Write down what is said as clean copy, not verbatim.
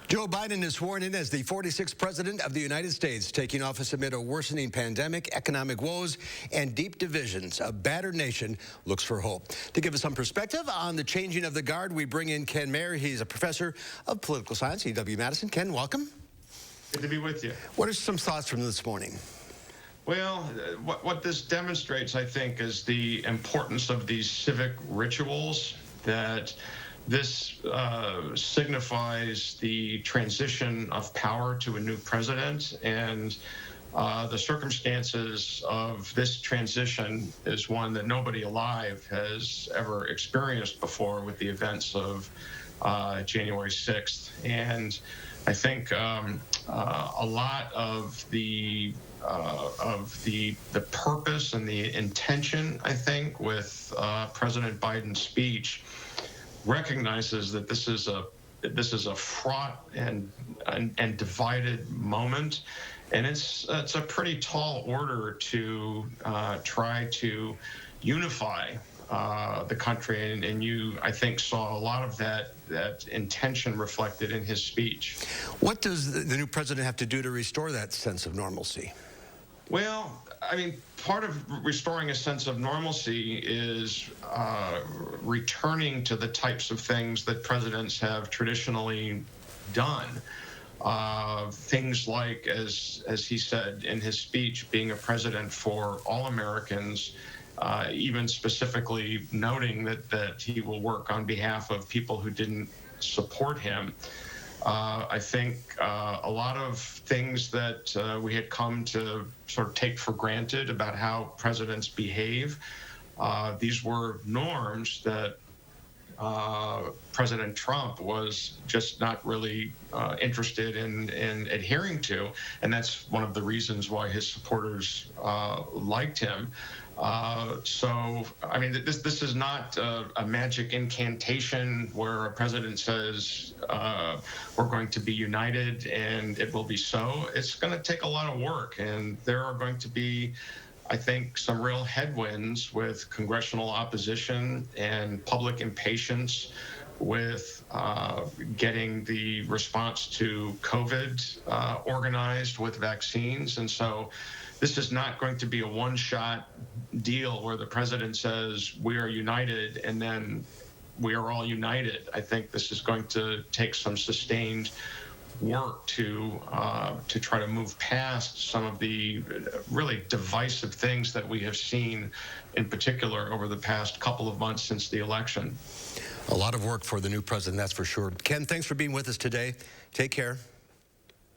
Joe Biden is sworn in as the 46th President of the United States, taking office amid a worsening pandemic, economic woes, and deep divisions. A battered nation looks for hope. To give us some perspective on the changing of the guard, we bring in Ken Mayer. He's a professor of political science at uw-madison. Ken, welcome. Good to be with you. What are some thoughts from this morning? Well, what this demonstrates, I think, is the importance of these civic rituals, that this signifies the transition of power to a new president, and the circumstances of this transition is one that nobody alive has ever experienced before with the events of January 6th. And I think a lot of the purpose and the intention, I think, with President Biden's speech recognizes that this is a fraught and divided moment, and it's a pretty tall order to try to unify the country, and you, I think, saw a lot of that intention reflected in his speech. What does the new president have to do to restore that sense of normalcy? Well, I mean, part of restoring a sense of normalcy is returning to the types of things that presidents have traditionally done. Things like, as he said in his speech, being a president for all Americans, even specifically noting that he will work on behalf of people who didn't support him. I think a lot of things that we had come to sort of take for granted about how presidents behave, these were norms that President Trump was just not really interested in adhering to, and that's one of the reasons why his supporters liked him. So, I mean, this is not a magic incantation where a president says we're going to be united and it will be so. It's going to take a lot of work, and there are going to be, I think, some real headwinds with congressional opposition and public impatience with getting the response to COVID organized with vaccines. And so this is not going to be a one-shot deal where the president says we are united and then we are all united. I think this is going to take some sustained work to try to move past some of the really divisive things that we have seen, in particular over the past couple of months since the election. A lot of work for the new president, that's for sure. Ken, thanks for being with us today. Take care.